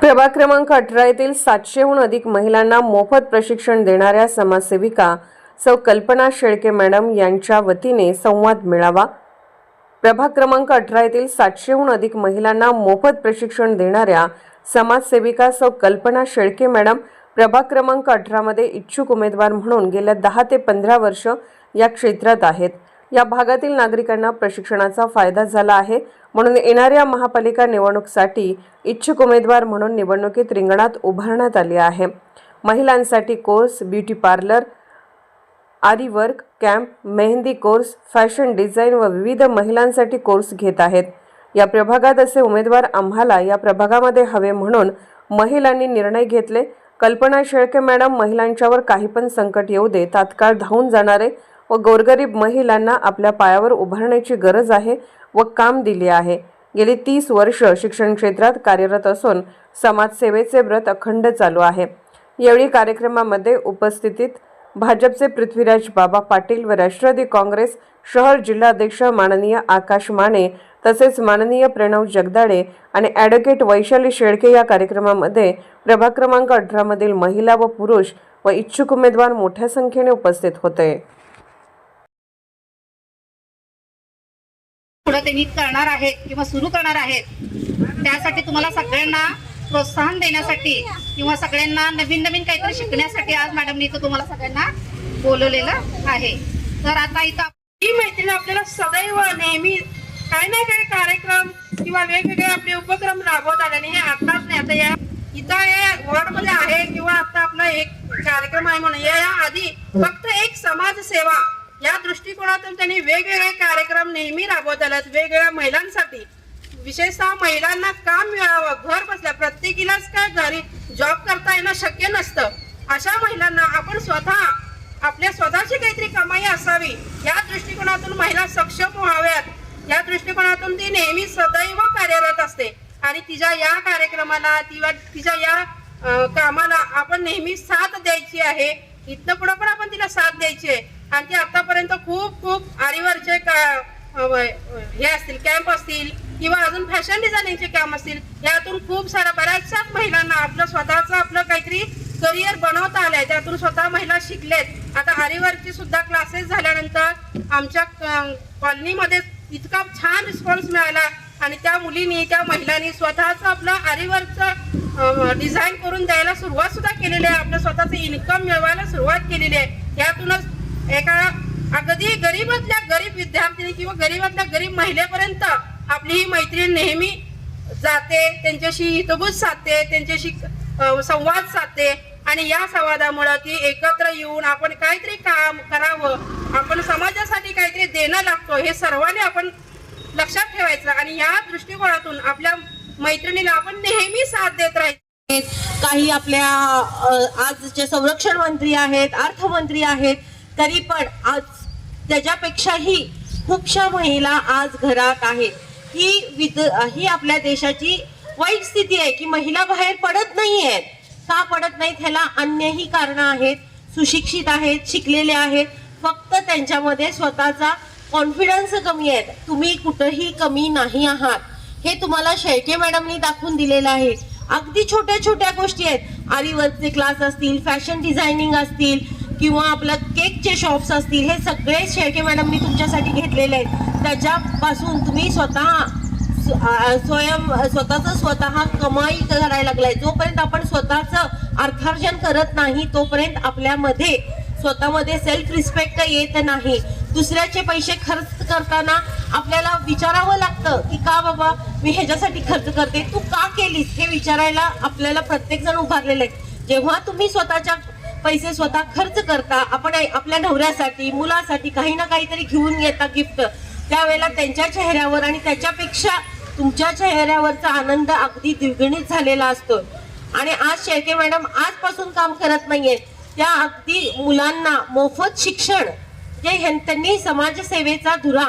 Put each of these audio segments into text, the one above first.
प्रभाग क्रमांक 18 येथील 700हून अधिक महिलांना मोफत प्रशिक्षण देणाऱ्या समाजसेविका सौ कल्पना शेळके मॅडम यांच्या वतीने संवाद मेळावा। प्रभाग क्रमांक 18 येथील 700हून अधिक महिलांना मोफत प्रशिक्षण देणाऱ्या समाजसेविका सौ कल्पना शेळके मॅडम प्रभाग क्रमांक 18 मध्ये इच्छुक उमेदवार म्हणून गेल्या 10 ते 15 वर्ष या क्षेत्रात आहेत। या भागातील नागरिकांना प्रशिक्षणाचा फायदा झाला आहे, म्हणून येणाऱ्या महापालिका निवडणुकीसाठी इच्छुक उमेदवार म्हणून निवडणुकीत रिंगणात उभारण्यात आली आहे। महिलांसाठी कोर्स, ब्युटी पार्लर, आरी work camp, mehndi course, fashion design व विविध महिलांसाठी कोर्स घेत आहेत। या प्रभागात असे उमेदवार आम्हाला या प्रभागामध्ये हवे, म्हणून महिलांनी निर्णय घेतले। कल्पना शेळके मॅडम महिलांच्यावर काही पण संकट येऊ दे तात्काळ धावून जाणारे व गोरगरीब महिलांना आपल्या पायावर उभारण्याची गरज आहे व काम दिले आहे। गेली 30 वर्ष शिक्षण क्षेत्रात कार्यरत असून समाजसेवेचे व्रत अखंड चालू आहे। यावेळी कार्यक्रमामध्ये उपस्थितीत भाजपचे पृथ्वीराज बाबा पाटील व राष्ट्रवादी काँग्रेस शहर जिल्हाध्यक्ष माननीय आकाश माने तसेच माननीय प्रणव जगदाळे आणि ॲडव्होकेट वैशाली शेळके या कार्यक्रमामध्ये प्रभाग क्रमांक 18 मधील महिला व पुरुष व इच्छुक उमेदवार मोठ्या संख्येने उपस्थित होते। पुढे त्यांनी करणार आहेत किंवा सुरू करणार आहेत, त्यासाठी तुम्हाला सगळ्यांना प्रोत्साहन देण्यासाठी किंवा सगळ्यांना नवीन नवीन काहीतरी शिकण्यासाठी आज मॅडमनी इथं तुम्हाला सगळ्यांना बोलवलेलं आहे। तर आता इथं ही मैत्रीण आपल्याला सदैव नेहमी काही ना काही कार्यक्रम किंवा वेगवेगळे आपले उपक्रम राबवत आले आणि हे आताच नाही, आता या इथं या वॉर्डमध्ये आहे किंवा आता आपला एक कार्यक्रम आहे म्हणून या आधी फक्त एक समाजसेवा या दृष्टिकोनातून त्यांनी वेगवेगळे कार्यक्रम नेहमी राबवत आलेत वेगवेगळ्या महिलांसाठी। विशेषतः महिलांना काम मिळावं, घर बसल्या प्रत्येकीलाच काय घरी जॉब करता येणं शक्य नसतं, अशा महिलांना आपण स्वतः आपल्या स्वतःची काहीतरी कमाई असावी या दृष्टिकोनातून महिला सक्षम व्हाव्यात या दृष्टिकोनातून ती नेहमी सदैव कार्यरत असते आणि तिच्या या कार्यक्रमाला किंवा तिच्या या कामाला आपण नेहमी साथ द्यायची आहे। इथनं पुढे पण आपण तिला साथ द्यायची आहे आणि ती आतापर्यंत खूप आरीवरचे हे असतील कॅम्प असतील किंवा अजून फॅशन डिझायनिंगचे काम असतील, यातून खूप साऱ्या बऱ्याचशा महिलांना आपलं स्वतःचं आपलं काहीतरी करिअर बनवता आलंय, त्यातून स्वतः महिला शिकलेत। आता आरीवर्कची सुद्धा क्लासेस झाल्यानंतर आमच्या कॉलनीमध्ये इतका छान रिस्पॉन्स मिळाला आणि त्या मुलींनी त्या महिलांनी स्वतःचं आपलं आरीवर्कचं डिझाईन करून द्यायला सुरुवात सुद्धा केलेली आहे, आपलं स्वतःचं इन्कम मिळवायला सुरुवात केलेली आहे। यातूनच एका अगदी गरीबातल्या गरीब विद्यार्थिनी किंवा गरीबातल्या गरीब महिलेपर्यंत आपली ही मैत्रीण नेहमी जाते, त्यांच्याशी हितगुज साधते, त्यांच्याशी संवाद साधते आणि या संवादामुळे ती एकत्र येऊन आपण काहीतरी काम करावं, आपण समाजासाठी काहीतरी देणं लागतो हे सर्वांनी आपण लक्षात ठेवायचं आणि या दृष्टिकोनातून आपल्या मैत्रिणीला आपण नेहमी साथ देत राहायचं। काही आपल्या आज जे संरक्षण मंत्री आहेत, अर्थमंत्री आहेत, तरी पण आज त्याच्यापेक्षाही खूपशा महिला आज घरात आहेत। ही आपल्या देशाची वाईट स्थिती आहे की महिला बाहेर पडत नाही आहेत। का पडत नाहीत ह्याला अन्यही कारण आहेत। सुशिक्षित आहेत, शिकलेले आहेत, फक्त त्यांच्यामध्ये स्वतःचा कॉन्फिडन्स कमी आहे। तुम्ही कुठेही कमी नाही आहात, हे तुम्हाला शेळके मॅडमनी दाखवून दिलेलं आहे। अगदी छोट्या छोट्या गोष्टी आहेत, आरी वर्कचे क्लास असतील, फॅशन डिझायनिंग असतील किंवा आपलं केकचे शॉप्स असतील, हे सगळे शेळके मॅडमनी तुमच्यासाठी घेतलेले आहेत। त्याच्यापासून तुम्ही स्वतः कमाई करायला लागलाय। जोपर्यंत आपण स्वतःचं अर्थार्जन करत नाही तोपर्यंत आपल्यामध्ये स्वतःमध्ये सेल्फ रिस्पेक्ट येत नाही। दुसऱ्याचे पैसे खर्च करताना आपल्याला विचारावं लागतं की का बाबा मी ह्याच्यासाठी खर्च करते, तू का केलीस हे विचारायला आपल्याला प्रत्येक जण उभारलेलं आहे। जेव्हा तुम्ही स्वतःच्या पैसे स्वतः खर्च करता, आपण आपल्या नवऱ्यासाठी मुलासाठी काही ना काहीतरी घेऊन येता गिफ्ट, त्यावेळेला त्यांच्या चेहऱ्यावर आणि त्याच्यापेक्षा तुमच्या चेहऱ्यावरचा आनंद अगदी द्विगुणित झालेला असतो। आणि आज शेळके मॅडम आजपासून काम करत नाहीये, त्या अगदी मुलांना मोफत शिक्षण जे त्यांनी समाजसेवेचा धुरा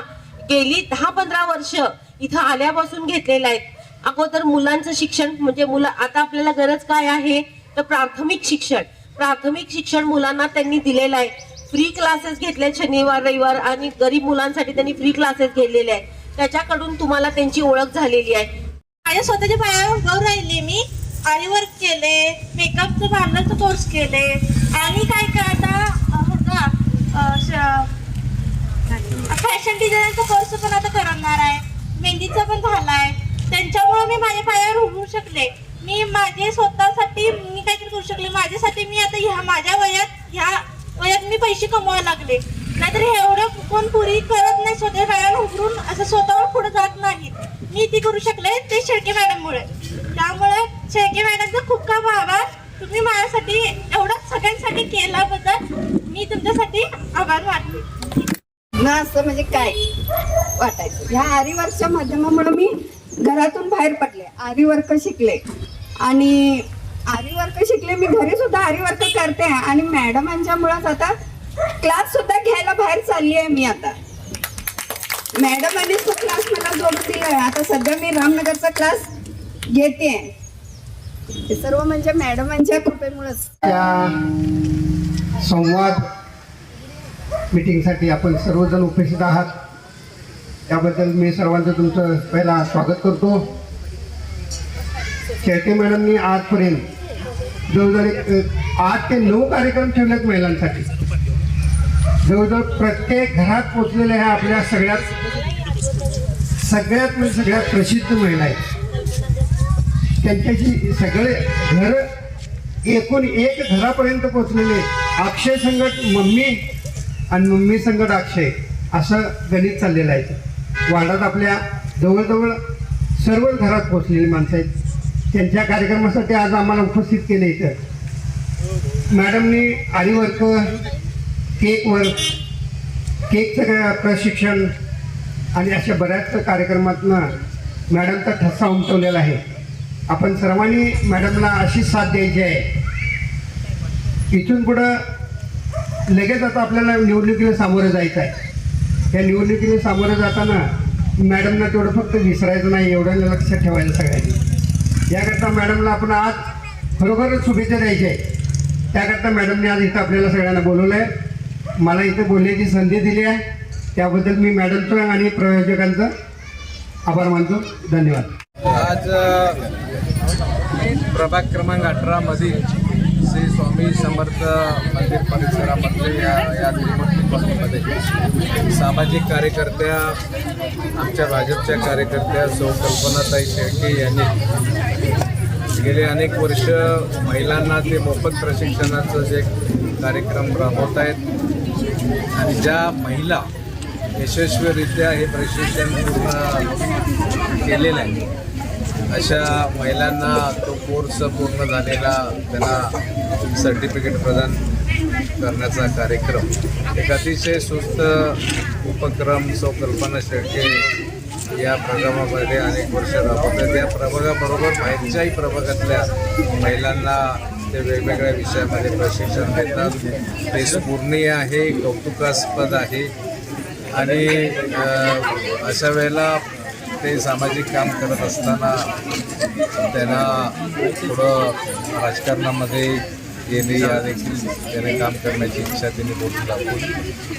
गेली 10-15 वर्ष इथं आल्यापासून घेतलेला आहे। अगोदर मुलांचं शिक्षण म्हणजे आता आपल्याला गरज काय आहे तर प्राथमिक शिक्षण मुलांना त्यांनी दिलेलं आहे। फ्री क्लासेस घेतले शनिवार रविवार आणि गरीब मुलांसाठी त्यांनी फ्री क्लासेस घेतलेले आहेत। त्याच्याकडून तुम्हाला त्यांची ओळख झालेली आहे। माझ्या स्वतःच्या पायावर उभं राहिले मी आरी वर्क केले, मेकअपचं पार्लरचं कोर्स केले आणि काय काय आता फॅशन डिझायनरचा कोर्स पण आता करणार आहे, मेहंदीचा पण झालाय. त्यांच्यामुळे मी माझ्या पायावर उभू शकले. मी माझे स्वतःसाठी मी काहीतरी करू शकले. माझ्यासाठी मी आता माझ्या वयात मी पैसे कमवायला लागले. नाहीतर एवढं कोण पुरी करत नाही, स्वतः पायावर उभरून असं स्वतःवर पुढे जात नाही. मी ती करू शकले ते शेळके मॅडममुळे. त्यामुळे शेळके मॅडमचा खूप काम आभार. तुम्ही माझ्यासाठी एवढं सगळ्यांसाठी केल्याबद्दल मी तुमच्यासाठी आभार मानते. ना असं म्हणजे काय वाटायचं, ह्या आरी वर्कच्या माध्यमामुळे मी घरातून बाहेर पडले, आरी वर्क शिकले आणि आरी वर्क शिकले. मी घरी सुद्धा आरी वर्क करते आणि मॅडमांच्या मुळात आता क्लास सुद्धा घ्यायला बाहेर चालली आहे मी. आता मॅडमांनीच तो क्लास मला जोडून दिला आहे. आता सध्या मी रामनगरचा क्लास घेते. हे सर्व म्हणजे मॅडमांच्या कृपेमुळेच. त्या संवाद मीटिंगसाठी आपण सर्वजण उपस्थित आहात, त्याबद्दल मी सर्वांचं तुमचं पहिला स्वागत करतो. शेळके मॅडमनी आजपर्यंत जवळजवळ 8 ते 9 कार्यक्रम ठेवलेत महिलांसाठी. जवळजवळ प्रत्येक घरात पोचलेल्या ह्या आपल्या सगळ्यात प्रसिद्ध महिला आहेत. त्यांच्याशी सगळे घर एकूण एक घरापर्यंत पोचलेले. अक्षय संकट मम्मी आणि मम्मी संकट अक्षय असं गणित चाललेलं आहे. वार्डात आपल्या जवळजवळ सर्वच घरात पोचलेली माणसं आहेत. त्यांच्या कार्यक्रमासाठी आज आम्हाला उपस्थित केले. इथं मॅडमनी आरी वर्क, केकचं प्रशिक्षण आणि अशा बऱ्याच कार्यक्रमातनं मॅडमचा ठसा उमटवलेला आहे. आपण सर्वांनी मॅडमला अशी साथ द्यायची आहे. इथून पुढं लगेच आता आपल्याला निवडणुकीला सामोरं जायचं आहे. या निवडणुकीला सामोरं जाताना मॅडमना तेवढं फक्त विसरायचं नाही, एवढं लक्ष ठेवायचं सगळ्यांनी. याकरता मॅडमला आपण आज खरोखरच शुभेच्छा द्यायच्या आहे. त्याकरता मॅडमने आज इथं आपल्याला सगळ्यांना बोलवलं आहे, मला इथं बोलण्याची संधी दिली आहे. त्याबद्दल मी मॅडमचं आणि प्रयोजकांचं आभार मानतो. धन्यवाद. आज प्रभाग क्रमांक 18 मधील श्री स्वामी समर्थ मंदिर परिसरामधल्या या निवडणुकीमध्ये सामाजिक कार्यकर्त्या, आमच्या भाजपच्या कार्यकर्त्या सौ कल्पनाताई शेळके यांनी गेले अनेक वर्ष महिलांना ते मोफत प्रशिक्षणाचं जे कार्यक्रम राबवत आहेत आणि ज्या महिला यशस्वीरित्या हे प्रशिक्षण पूर्ण केलेलं आहे अशा महिलांना तो कोर्स पूर्ण झालेला त्यांना सर्टिफिकेट प्रदान करण्याचा कार्यक्रम एक अतिशय सुस्त उपक्रम सौ कल्पना शेळके या प्रभागामध्ये अनेक वर्ष राबवतात. या प्रभागाबरोबर बाहेरच्याही प्रभागातल्या महिलांना ते वेगवेगळ्या विषयामध्ये प्रशिक्षण देतात. ते स्फूर्णीय आहे, कौतुकास्पद आहे आणि अशा वेळेला ते सामाजिक काम करत असताना त्यांना पुढं राजकारणामध्ये येणे या देखील त्याने काम करण्याची इच्छा त्यांनी बोलून दाखवून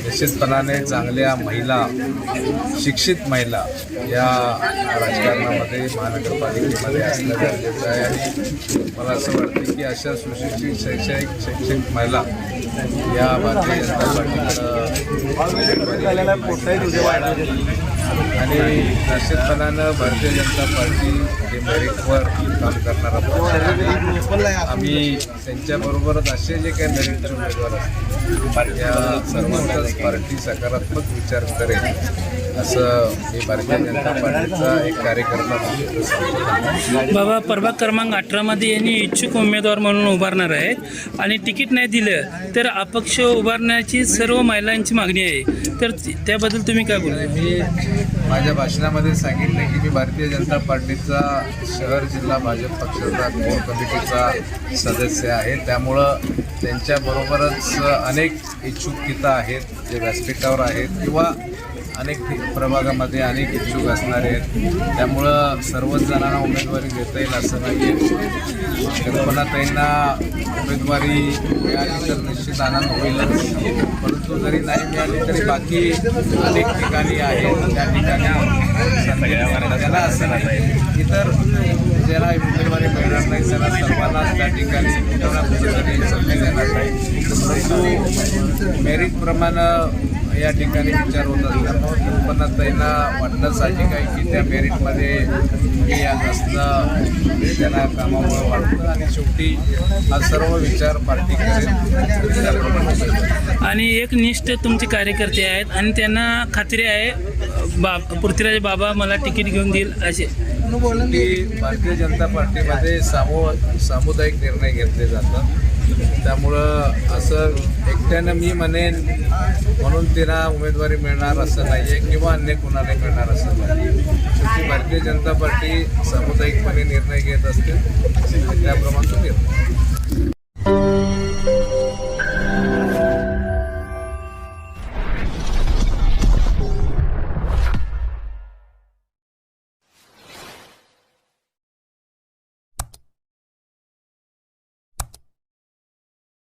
निश्चितपणाने चांगल्या महिला, शिक्षित महिला या राजकारणामध्ये महानगरपालिकेमध्ये असणं गरजेचं आहे. आणि मला असं वाटतं की अशा सुशिक्षित शैक्षणिक महिला या भारतीय जनता पार्टीकडं आणि निश्चितपणानं भारतीय जनता पार्टी हे मेरिटवर काम करणारा पक्ष आहे. आम्ही त्यांच्याबरोबरच असे जे काही मेरिटचे उमेदवार असतील या सर्वांचाच पार्टी सकारात्मक विचार करेल असं मी भारतीय जनता पार्टीचा एक कार्यकर्ता म्हणून. बाबा प्रभाग क्रमांक 18मध्ये यांनी इच्छुक उमेदवार म्हणून उभारणार आहेत आणि तिकीट नाही दिलं तर अपक्ष उभारण्याची सर्व महिलांची मागणी आहे, तर त्याबद्दल तुम्ही काय बोलता? मी माझ्या भाषणामध्ये सांगितलं की मी भारतीय जनता पार्टीचा शहर जिल्हा भाजप पक्षाचा कोर कमिटीचा सदस्य आहे. त्यामुळं त्यांच्याबरोबरच अनेक इच्छुक तिथं आहेत जे व्यासपीठावर आहेत किंवा अनेक प्रभागामध्ये अनेक इच्छुक असणारे आहेत. त्यामुळं सर्वच जणांना उमेदवारी देता येईल असं नाही आहे. कल्पनाताईंना उमेदवारी मिळाली तर निश्चित आनंद होईलच, परंतु जरी नाही मिळाली तरी बाकी अनेक ठिकाणी आहेत त्या ठिकाणी संधी त्यांना असं नाही. इतर ज्याला उमेदवारी मिळणार नाही त्यांना सर्व त्या ठिकाणी कुठेतरी संधी देणार नाही. परंतु मेरिटप्रमाणे या ठिकाणी विचार होत असल्यामुळे कल्पनाताईंना वाटणं साहजिक आहे की त्या मेरिटमध्ये हे असणं त्यांना कामामुळे वाटतं आणि शेवटी हा सर्व विचार पार्टी करेल. आणि एक निष्ठ तुमचे कार्यकर्ते आहेत आणि त्यांना खात्री आहे पृथ्वीराज बाबा मला तिकीट घेऊन देईल असे. की भारतीय जनता पार्टीमध्ये सामुदायिक निर्णय घेतले जातात. त्यामुळं असं एकट्यानं मी म्हणेन म्हणून त्यांना उमेदवारी मिळणार असं नाही आहे किंवा अन्य कुणाला मिळणार असं नाही. शेवटी भारतीय जनता पार्टी सामुदायिकपणे निर्णय घेत असते त्याप्रमाणे